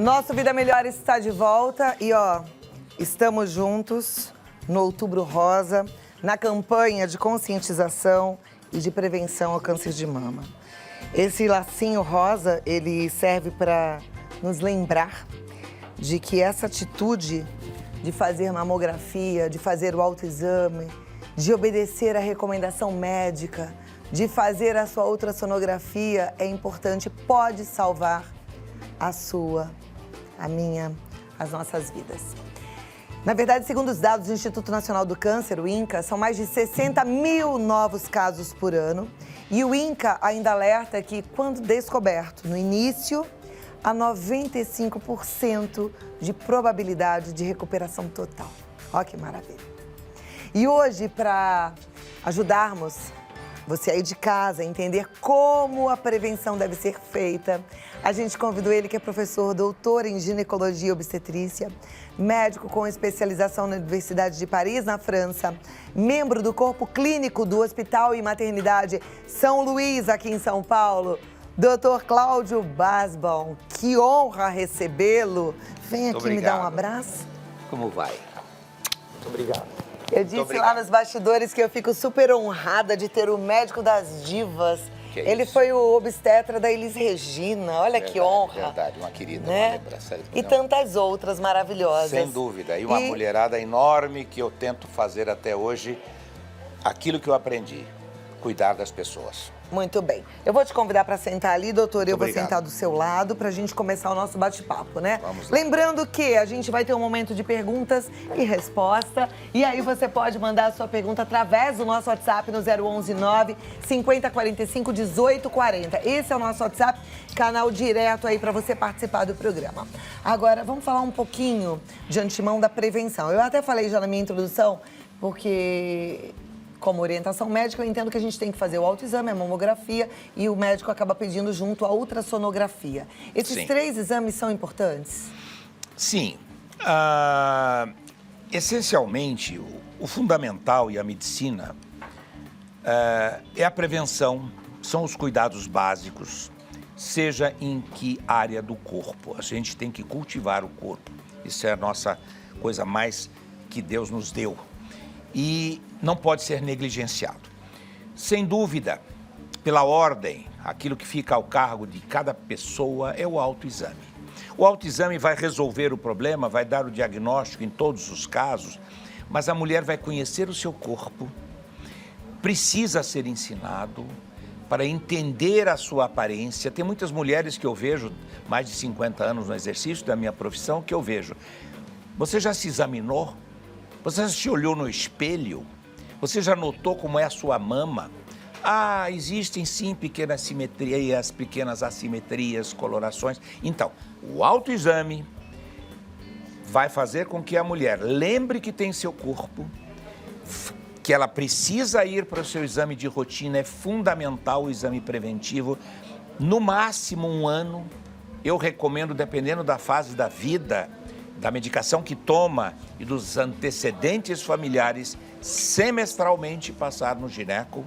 Nosso Vida Melhor está de volta e, estamos juntos no Outubro Rosa, na campanha de conscientização e de prevenção ao câncer de mama. Esse lacinho rosa, ele serve para nos lembrar de que essa atitude de fazer mamografia, de fazer o autoexame, de obedecer à recomendação médica, de fazer a sua ultrassonografia é importante, pode salvar a sua, a minha, as nossas vidas. Na verdade, segundo os dados do Instituto Nacional do Câncer, o INCA, são mais de 60 mil novos casos por ano. E o INCA ainda alerta que, quando descoberto no início, há 95% de probabilidade de recuperação total. Olha que maravilha. E hoje, para ajudarmos você aí de casa a entender como a prevenção deve ser feita, a gente convidou ele, que é professor, doutor em ginecologia e obstetrícia, médico com especialização na Universidade de Paris, na França, membro do corpo clínico do Hospital e Maternidade São Luís, aqui em São Paulo, Dr. Cláudio Basbaum. Que honra recebê-lo. Vem aqui me dar um abraço. Como vai? Muito obrigado. Eu disse lá nos bastidores que eu fico super honrada de ter o médico das divas. Ele foi o obstetra da Elis Regina. Olha verdade, que honra. Verdade, uma querida, né? Uma lembrança. E tantas outras maravilhosas. Sem dúvida. E uma mulherada enorme que eu tento fazer até hoje aquilo que eu aprendi, cuidar das pessoas. Muito bem. Eu vou te convidar para sentar ali, doutor. Eu vou obrigado. sentar do seu lado para a gente começar o nosso bate-papo, né? Vamos lá. Lembrando que a gente vai ter um momento de perguntas e resposta. E aí você pode mandar a sua pergunta através do nosso WhatsApp no 011-9 5045 1840. Esse é o nosso WhatsApp, canal direto aí para você participar do programa. Agora, vamos falar um pouquinho de antemão da prevenção. Eu até falei já na minha introdução, porque como orientação médica, eu entendo que a gente tem que fazer o autoexame, a mamografia, e o médico acaba pedindo junto a ultrassonografia. Esses três exames são importantes? Sim. Essencialmente, o fundamental e a medicina é a prevenção, são os cuidados básicos, seja em que área do corpo. A gente tem que cultivar o corpo. Isso é a nossa coisa mais que Deus nos deu. E não pode ser negligenciado. Sem dúvida, pela ordem, aquilo que fica ao cargo de cada pessoa é o autoexame. O autoexame vai resolver o problema, vai dar o diagnóstico em todos os casos, mas a mulher vai conhecer o seu corpo, precisa ser ensinado para entender a sua aparência. Tem muitas mulheres que eu vejo, mais de 50 anos no exercício da minha profissão, que eu vejo. Você já se examinou? Você já se olhou no espelho? Você já notou como é a sua mama? Existem sim pequenas simetrias, pequenas assimetrias, colorações. Então, o autoexame vai fazer com que a mulher lembre que tem seu corpo, que ela precisa ir para o seu exame de rotina, é fundamental o exame preventivo, no máximo 1 ano. Eu recomendo, dependendo da fase da vida, da medicação que toma e dos antecedentes familiares, semestralmente passar no gineco.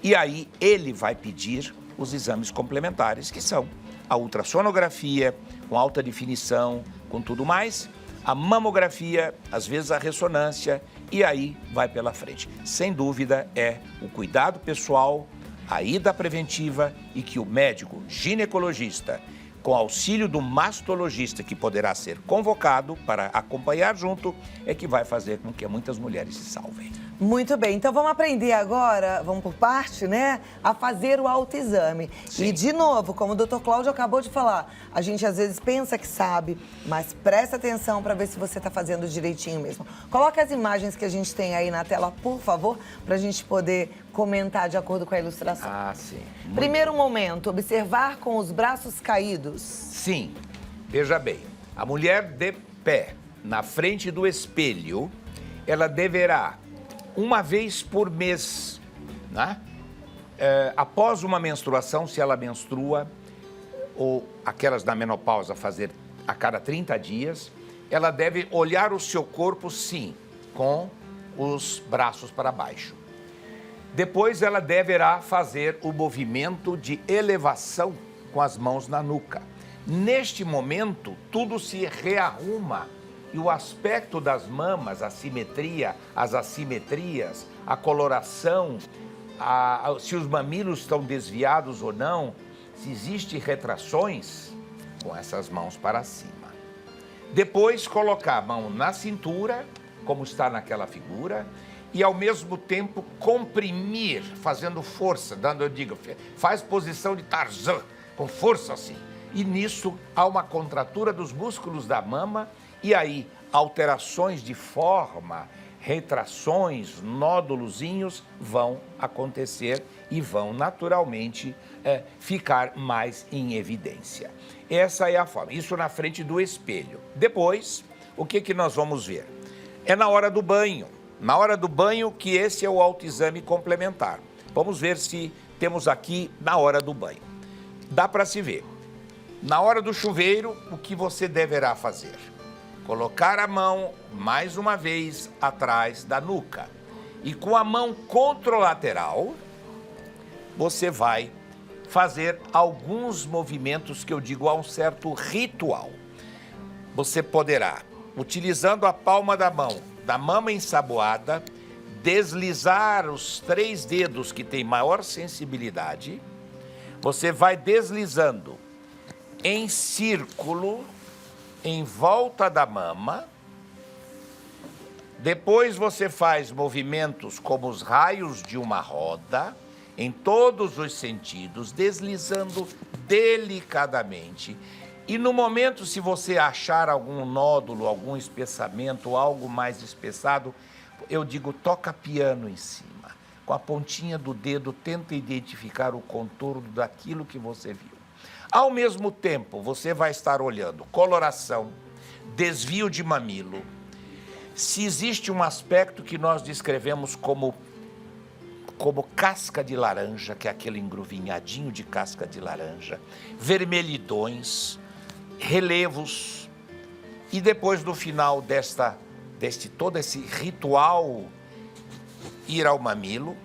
E aí ele vai pedir os exames complementares, que são a ultrassonografia, com alta definição, com tudo mais, a mamografia, às vezes a ressonância, e aí vai pela frente. Sem dúvida, é o cuidado pessoal, a ida preventiva e que o médico ginecologista, com auxílio do mastologista, que poderá ser convocado para acompanhar junto, é que vai fazer com que muitas mulheres se salvem. Muito bem, então vamos aprender agora, vamos por parte, né, a fazer o autoexame. Sim. E, de novo, como o Dr. Cláudio acabou de falar, a gente às vezes pensa que sabe, mas presta atenção para ver se você está fazendo direitinho mesmo. Coloca as imagens que a gente tem aí na tela, por favor, para a gente poder comentar de acordo com a ilustração. Sim. Primeiro momento, observar com os braços caídos. Sim, veja bem, a mulher de pé, na frente do espelho, ela deverá, uma vez por mês, né? Após uma menstruação, se ela menstrua, ou aquelas da menopausa fazer a cada 30 dias, ela deve olhar o seu corpo, sim, com os braços para baixo. Depois ela deverá fazer o movimento de elevação com as mãos na nuca. Neste momento, tudo se rearruma e o aspecto das mamas, a simetria, as assimetrias, a coloração, se os mamilos estão desviados ou não, se existem retrações, com essas mãos para cima. Depois, colocar a mão na cintura, como está naquela figura, e ao mesmo tempo comprimir, fazendo força, eu digo, faz posição de Tarzan, com força assim. E nisso há uma contratura dos músculos da mama e aí alterações de forma, retrações, nódulozinhos vão acontecer e vão naturalmente ficar mais em evidência. Essa é a forma, isso na frente do espelho. Depois, o que nós vamos ver? É na hora do banho. Na hora do banho que esse é o autoexame complementar. Vamos ver se temos aqui na hora do banho. Dá para se ver. Na hora do chuveiro, o que você deverá fazer? Colocar a mão, mais uma vez, atrás da nuca. E com a mão contralateral, você vai fazer alguns movimentos que eu digo a um certo ritual. Você poderá, utilizando a palma da mão, da mama ensaboada, deslizar os 3 dedos que têm maior sensibilidade. Você vai deslizando em círculo, em volta da mama. Depois você faz movimentos como os raios de uma roda, em todos os sentidos, deslizando delicadamente. E no momento, se você achar algum nódulo, algum espessamento, algo mais espessado, eu digo, toca piano em cima. Com a pontinha do dedo, tenta identificar o contorno daquilo que você viu. Ao mesmo tempo, você vai estar olhando coloração, desvio de mamilo. Se existe um aspecto que nós descrevemos como casca de laranja, que é aquele engruvinhadinho de casca de laranja, vermelhidões, relevos, e depois do final todo esse ritual, ir ao mamilo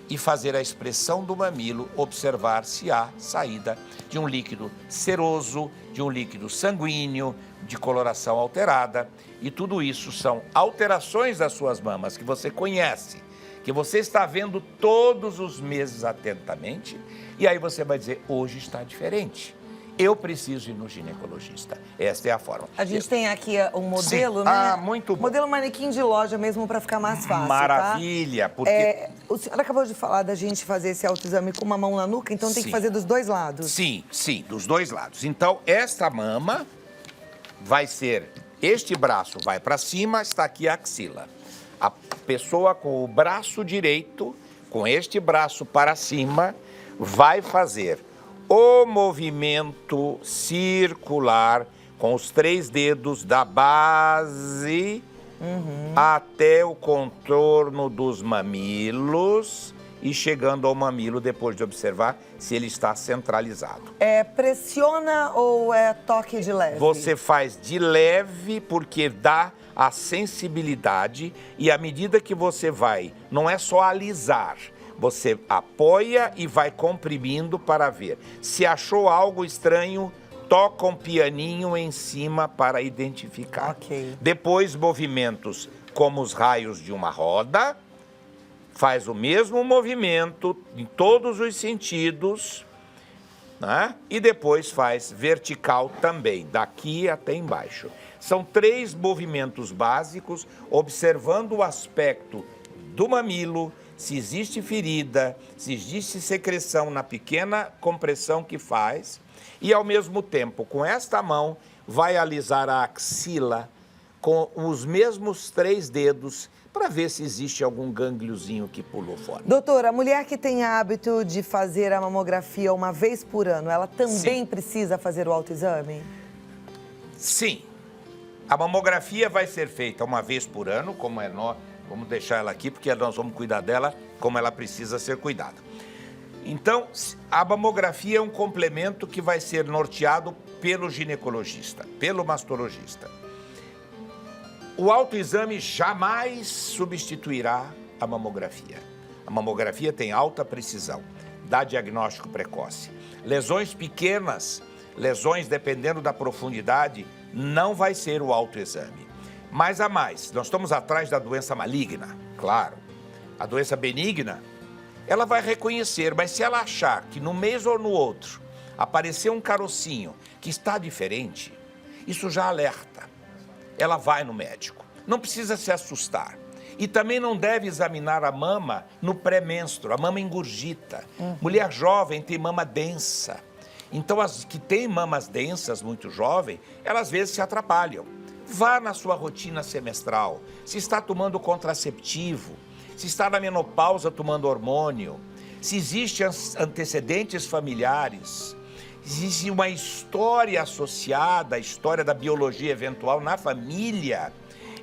e fazer a expressão do mamilo, observar se há saída de um líquido seroso, de um líquido sanguíneo, de coloração alterada, e tudo isso são alterações das suas mamas que você conhece, que você está vendo todos os meses atentamente, e aí você vai dizer, hoje está diferente. Eu preciso ir no ginecologista. Esta é a forma. A gente tem aqui um modelo, Sim. né? Ah, muito bom. Modelo manequim de loja mesmo, para ficar mais fácil, Maravilha, tá? porque... O senhor acabou de falar da gente fazer esse autoexame com uma mão na nuca, então tem que fazer dos dois lados. Sim, dos dois lados. Então, esta mama vai ser... Este braço vai para cima, está aqui a axila. A pessoa com o braço direito, com este braço para cima, vai fazer o movimento circular com os 3 dedos da base até o contorno dos mamilos e chegando ao mamilo depois de observar se ele está centralizado. Pressiona ou é toque de leve? Você faz de leve porque dá a sensibilidade e à medida que você vai, não é só alisar, você apoia e vai comprimindo para ver. Se achou algo estranho, toca um pianinho em cima para identificar. Ok. Depois, movimentos como os raios de uma roda, faz o mesmo movimento em todos os sentidos, né? E depois faz vertical também, daqui até embaixo. São 3 movimentos básicos, observando o aspecto do mamilo, se existe ferida, se existe secreção na pequena compressão que faz, e ao mesmo tempo, com esta mão, vai alisar a axila com os mesmos 3 dedos para ver se existe algum gângliozinho que pulou fora. Doutora, a mulher que tem hábito de fazer a mamografia uma vez por ano, ela também precisa fazer o autoexame? Sim. A mamografia vai ser feita uma vez por ano, como é nós. Vamos deixar ela aqui, porque nós vamos cuidar dela como ela precisa ser cuidada. Então, a mamografia é um complemento que vai ser norteado pelo ginecologista, pelo mastologista. O autoexame jamais substituirá a mamografia. A mamografia tem alta precisão, dá diagnóstico precoce. Lesões pequenas lesões, dependendo da profundidade, não vai ser o autoexame. Mas a mais, nós estamos atrás da doença maligna, claro. A doença benigna, ela vai reconhecer, mas se ela achar que no mês ou no outro apareceu um carocinho que está diferente, isso já alerta. Ela vai no médico. Não precisa se assustar. E também não deve examinar a mama no pré-menstruo, a mama engurgita. Mulher jovem tem mama densa. Então, as que têm mamas densas, muito jovem, elas às vezes se atrapalham. Vá na sua rotina semestral. Se está tomando contraceptivo, se está na menopausa tomando hormônio, se existem antecedentes familiares, existe uma história associada, a história da biologia eventual na família,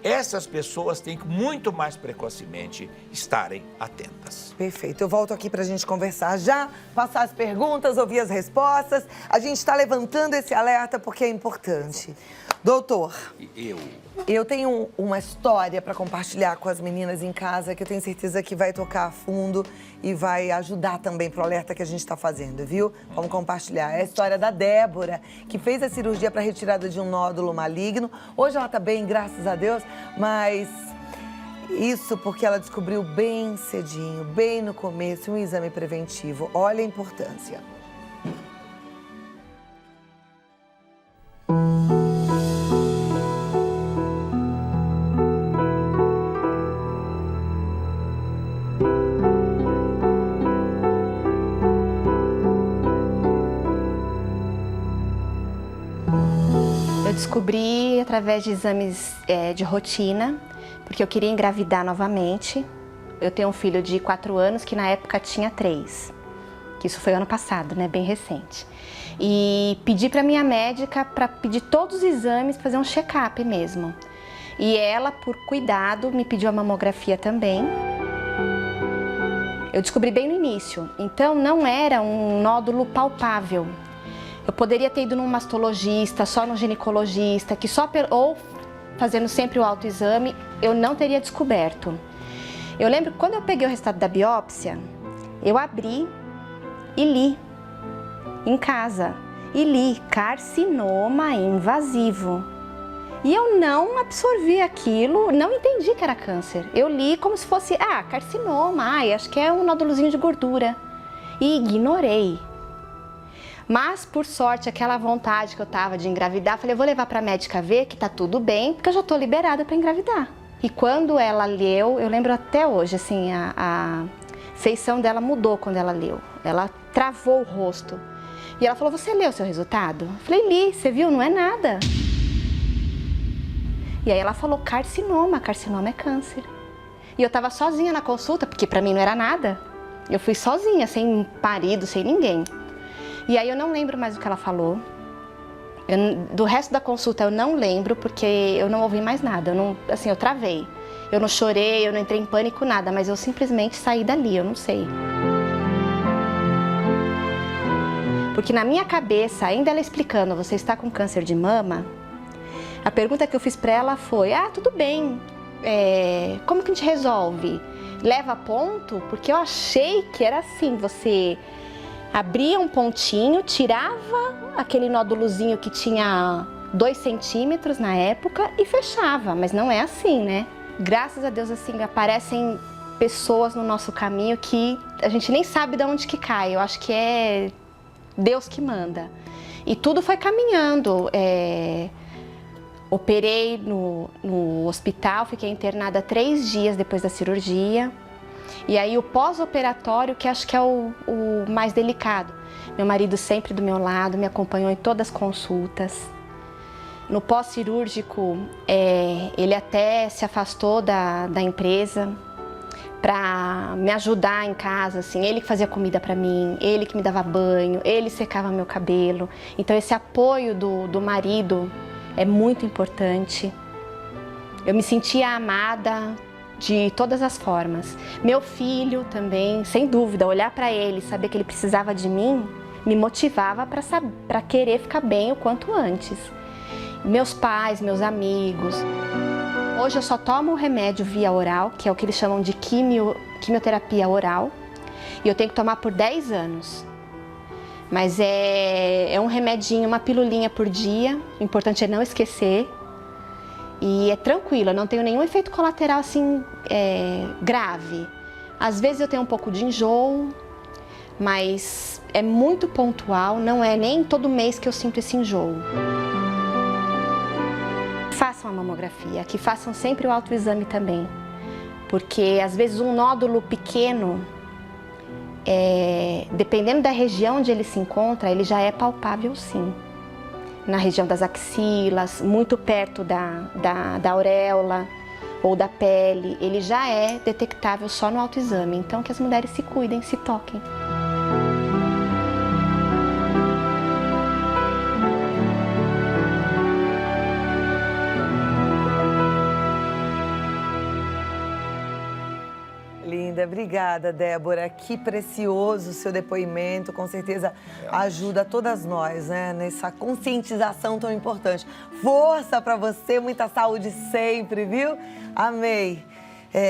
essas pessoas têm que muito mais precocemente estarem atentas. Perfeito. Eu volto aqui para a gente conversar já, passar as perguntas, ouvir as respostas. A gente está levantando esse alerta porque é importante. Doutor, eu tenho uma história para compartilhar com as meninas em casa que eu tenho certeza que vai tocar a fundo e vai ajudar também pro alerta que a gente está fazendo, viu? Vamos compartilhar. É a história da Débora, que fez a cirurgia para retirada de um nódulo maligno. Hoje ela está bem, graças a Deus, mas isso porque ela descobriu bem cedinho, bem no começo, um exame preventivo. Olha a importância. Eu descobri através de exames de rotina, porque eu queria engravidar novamente. Eu tenho um filho de 4 anos que na época tinha 3, que isso foi ano passado, né, bem recente. E pedi para minha médica para pedir todos os exames, fazer um check-up mesmo. E ela, por cuidado, me pediu a mamografia também. Eu descobri bem no início, então não era um nódulo palpável. Eu poderia ter ido num mastologista, só no ginecologista, que ou fazendo sempre o autoexame, eu não teria descoberto. Eu lembro que quando eu peguei o resultado da biópsia, eu abri e li em casa. E li carcinoma invasivo. E eu não absorvi aquilo, não entendi que era câncer. Eu li como se fosse, carcinoma, acho que é um nódulozinho de gordura. E ignorei. Mas, por sorte, aquela vontade que eu tava de engravidar, falei, eu vou levar pra médica ver que tá tudo bem, porque eu já tô liberada pra engravidar. E quando ela leu, eu lembro até hoje, assim, a feição dela mudou quando ela leu. Ela travou o rosto. E ela falou, você leu o seu resultado? Eu falei, li, você viu? Não é nada. E aí ela falou, carcinoma é câncer. E eu tava sozinha na consulta, porque pra mim não era nada. Eu fui sozinha, sem marido, sem ninguém. E aí eu não lembro mais o que ela falou. Do resto da consulta eu não lembro, porque eu não ouvi mais nada. Eu travei. Eu não chorei, eu não entrei em pânico, nada, mas eu simplesmente saí dali, eu não sei. Porque na minha cabeça, ainda ela explicando, você está com câncer de mama, a pergunta que eu fiz pra ela foi, tudo bem, como que a gente resolve? Leva a ponto? Porque eu achei que era assim, você abria um pontinho, tirava aquele nódulozinho que tinha 2 centímetros na época e fechava, mas não é assim, né? Graças a Deus, assim, aparecem pessoas no nosso caminho que a gente nem sabe de onde que cai, eu acho que é Deus que manda. E tudo foi caminhando, operei no hospital, fiquei internada 3 dias depois da cirurgia. E aí o pós-operatório, que acho que é o mais delicado. Meu marido sempre do meu lado, me acompanhou em todas as consultas. No pós-cirúrgico, ele até se afastou da empresa para me ajudar em casa, assim. Ele que fazia comida para mim, ele que me dava banho, ele secava meu cabelo. Então esse apoio do marido é muito importante. Eu me sentia amada de todas as formas. Meu filho também, sem dúvida, olhar para ele, saber que ele precisava de mim, me motivava para querer ficar bem o quanto antes. Meus pais, meus amigos. Hoje eu só tomo o remédio via oral, que é o que eles chamam de quimioterapia oral, e eu tenho que tomar por 10 anos. Mas é um remedinho, uma pilulinha por dia. O importante é não esquecer. E é tranquilo, eu não tenho nenhum efeito colateral assim grave. Às vezes eu tenho um pouco de enjoo, mas é muito pontual, não é nem todo mês que eu sinto esse enjoo. Façam a mamografia, que façam sempre o autoexame também, porque às vezes um nódulo pequeno, dependendo da região onde ele se encontra, ele já é palpável sim. Na região das axilas, muito perto da auréola ou da pele, ele já é detectável só no autoexame. Então que as mulheres se cuidem, se toquem. Linda, obrigada, Débora. Que precioso o seu depoimento, com certeza ajuda todas nós, né, nessa conscientização tão importante. Força para você, muita saúde sempre, viu? Amei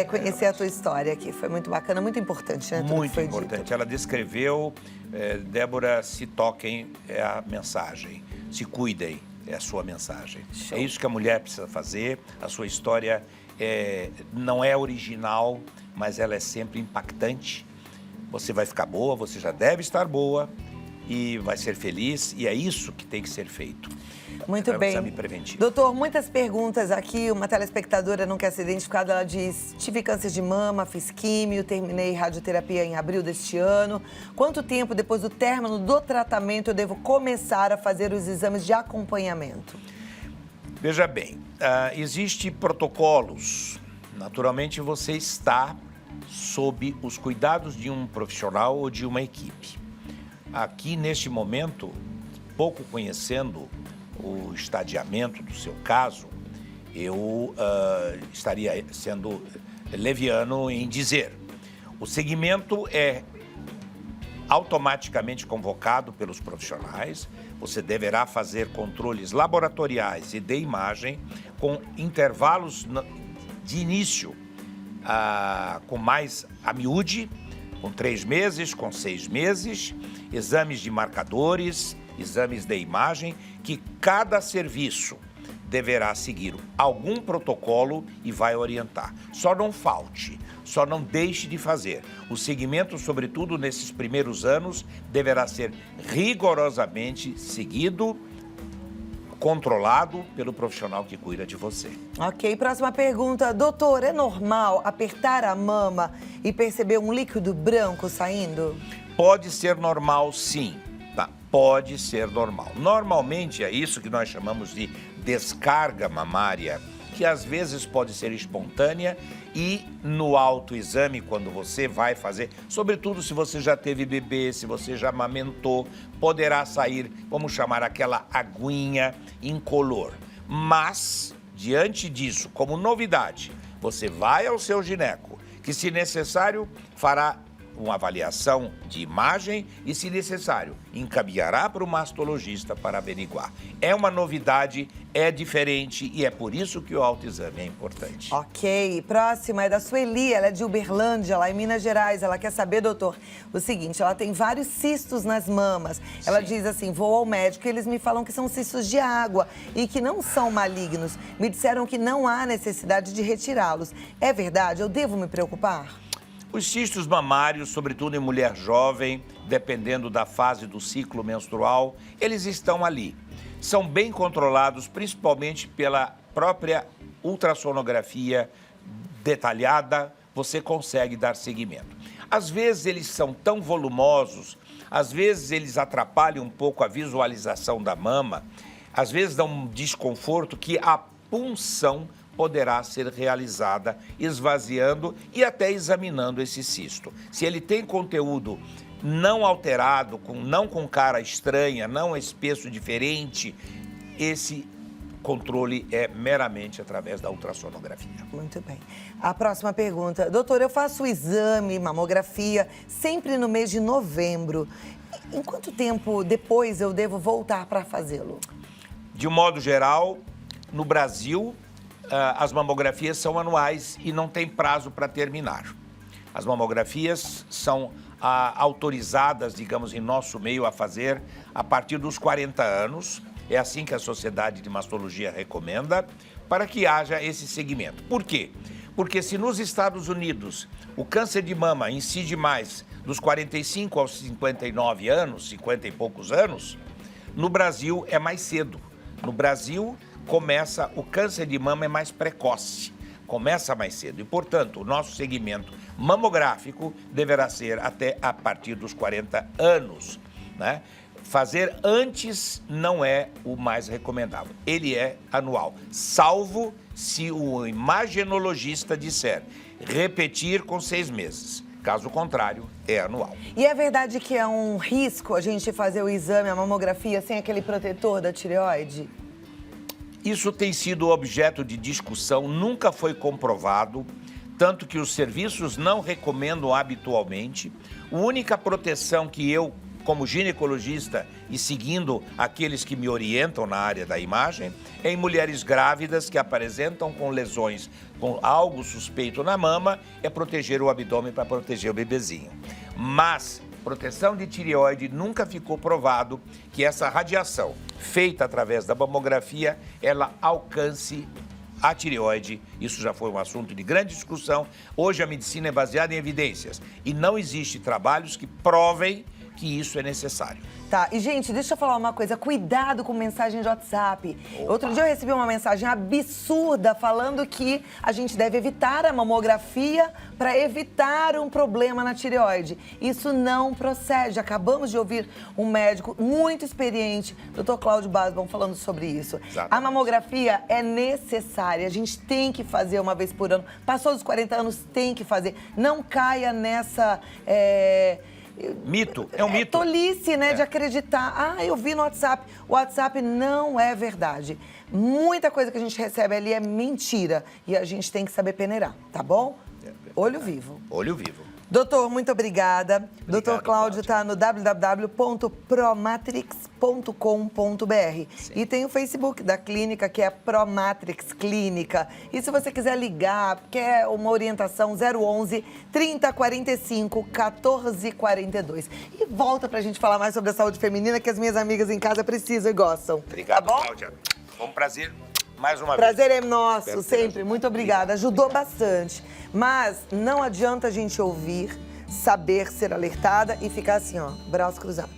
conhecer a tua história aqui, foi muito bacana, muito importante, né? Muito importante. Ela descreveu, Débora, se toquem é a mensagem, se cuidem é a sua mensagem. Show. É isso que a mulher precisa fazer, a sua história não é original, mas ela é sempre impactante. Você vai ficar boa, você já deve estar boa e vai ser feliz, e é isso que tem que ser feito. Muito bem. Exame preventivo. Doutor, muitas perguntas aqui. Uma telespectadora não quer ser identificada, ela diz: tive câncer de mama, fiz químio, terminei radioterapia em abril deste ano. Quanto tempo depois do término do tratamento eu devo começar a fazer os exames de acompanhamento? Veja bem, existem protocolos. Naturalmente, você está sob os cuidados de um profissional ou de uma equipe. Aqui, neste momento, pouco conhecendo o estadiamento do seu caso, eu estaria sendo leviano em dizer. O segmento é automaticamente convocado pelos profissionais. Você deverá fazer controles laboratoriais e de imagem com intervalos de início com mais a miúde, com 3 meses, com 6 meses, exames de marcadores, exames de imagem, que cada serviço deverá seguir algum protocolo e vai orientar. Só não falte, só não deixe de fazer. O segmento, sobretudo nesses primeiros anos, deverá ser rigorosamente seguido, controlado pelo profissional que cuida de você. Ok, próxima pergunta. Doutor, é normal apertar a mama e perceber um líquido branco saindo? Pode ser normal, sim. Tá? Pode ser normal. Normalmente é isso que nós chamamos de descarga mamária, que às vezes pode ser espontânea e no autoexame, quando você vai fazer, sobretudo se você já teve bebê, se você já amamentou, poderá sair, vamos chamar, aquela aguinha incolor. Mas, diante disso, como novidade, você vai ao seu gineco, que se necessário fará uma avaliação de imagem e, se necessário, encaminhará para o mastologista para averiguar. É uma novidade, é diferente e é por isso que o autoexame é importante. Ok, próxima é da Sueli, ela é de Uberlândia, lá em Minas Gerais. Ela quer saber, doutor, o seguinte: ela tem vários cistos nas mamas. Ela diz assim: vou ao médico e eles me falam que são cistos de água e que não são malignos. Me disseram que não há necessidade de retirá-los. É verdade? Eu devo me preocupar? Os cistos mamários, sobretudo em mulher jovem, dependendo da fase do ciclo menstrual, eles estão ali. São bem controlados, principalmente pela própria ultrassonografia detalhada, você consegue dar seguimento. Às vezes eles são tão volumosos, às vezes eles atrapalham um pouco a visualização da mama, às vezes dão um desconforto que a punção poderá ser realizada esvaziando e até examinando esse cisto. Se ele tem conteúdo não alterado, não com cara estranha, não espesso diferente, esse controle é meramente através da ultrassonografia. Muito bem. A próxima pergunta. Doutor, eu faço o exame, mamografia, sempre no mês de novembro. Em quanto tempo depois eu devo voltar para fazê-lo? De um modo geral, no Brasil, as mamografias são anuais e não tem prazo para terminar. As mamografias são autorizadas, digamos, em nosso meio a fazer a partir dos 40 anos. É assim que a Sociedade de Mastologia recomenda, para que haja esse segmento. Por quê? Porque se nos Estados Unidos o câncer de mama incide mais dos 45 aos 59 anos, 50 e poucos anos, no Brasil é mais cedo. No Brasil, o câncer de mama é mais precoce, começa mais cedo. E, portanto, o nosso segmento mamográfico deverá ser até a partir dos 40 anos, né? Fazer antes não é o mais recomendável. Ele é anual, salvo se o imagenologista disser repetir com 6 meses. Caso contrário, é anual. E é verdade que é um risco a gente fazer o exame, a mamografia, sem aquele protetor da tireoide? Isso tem sido objeto de discussão, nunca foi comprovado, tanto que os serviços não recomendam habitualmente. A única proteção que eu, como ginecologista e seguindo aqueles que me orientam na área da imagem, é em mulheres grávidas que apresentam com lesões, com algo suspeito na mama, é proteger o abdômen para proteger o bebezinho. Mas proteção de tireoide nunca ficou provado que essa radiação feita através da mamografia, ela alcance a tireoide. Isso já foi um assunto de grande discussão. Hoje a medicina é baseada em evidências e não existe trabalhos que provem que isso é necessário. Tá, e gente, deixa eu falar uma coisa, cuidado com mensagem de WhatsApp. Opa. Outro dia eu recebi uma mensagem absurda falando que a gente deve evitar a mamografia para evitar um problema na tireoide. Isso não procede. Acabamos de ouvir um médico muito experiente, Dr. Cláudio Basbon, falando sobre isso. Exatamente. A mamografia é necessária, a gente tem que fazer uma vez por ano. Passou dos 40 anos, tem que fazer. Não caia nessa... Mito, é um mito. Tolice, né, de acreditar. Eu vi no WhatsApp. O WhatsApp não é verdade. Muita coisa que a gente recebe ali é mentira. E a gente tem que saber peneirar, tá bom? Olho vivo. Olho vivo. Doutor, muito obrigada. Doutor Cláudio está no www.promatrix.com.br. E tem o Facebook da clínica, que é Promatrix Clínica. E se você quiser ligar, quer uma orientação, 011 3045 1442. E volta pra gente falar mais sobre a saúde feminina, que as minhas amigas em casa precisam e gostam. Obrigado, tá bom? Cláudia. Foi um prazer. Mais uma Prazer vez. é nosso, Espero sempre. ter Muito obrigada. Ajudou bastante. Mas não adianta a gente ouvir, saber ser alertada e ficar assim, ó, braço cruzado.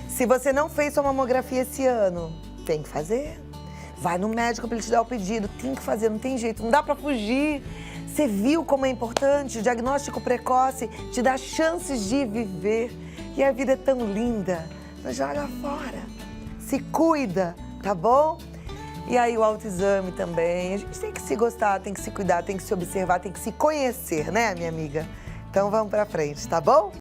Se você não fez sua mamografia esse ano, tem que fazer. Vai no médico para ele te dar o pedido. Tem que fazer, não tem jeito, não dá para fugir. Você viu como é importante? O diagnóstico precoce te dá chances de viver. E a vida é tão linda. Não joga fora. Se cuida, tá bom? E aí o autoexame também. A gente tem que se gostar, tem que se cuidar, tem que se observar, tem que se conhecer, né, minha amiga? Então vamos pra frente, tá bom?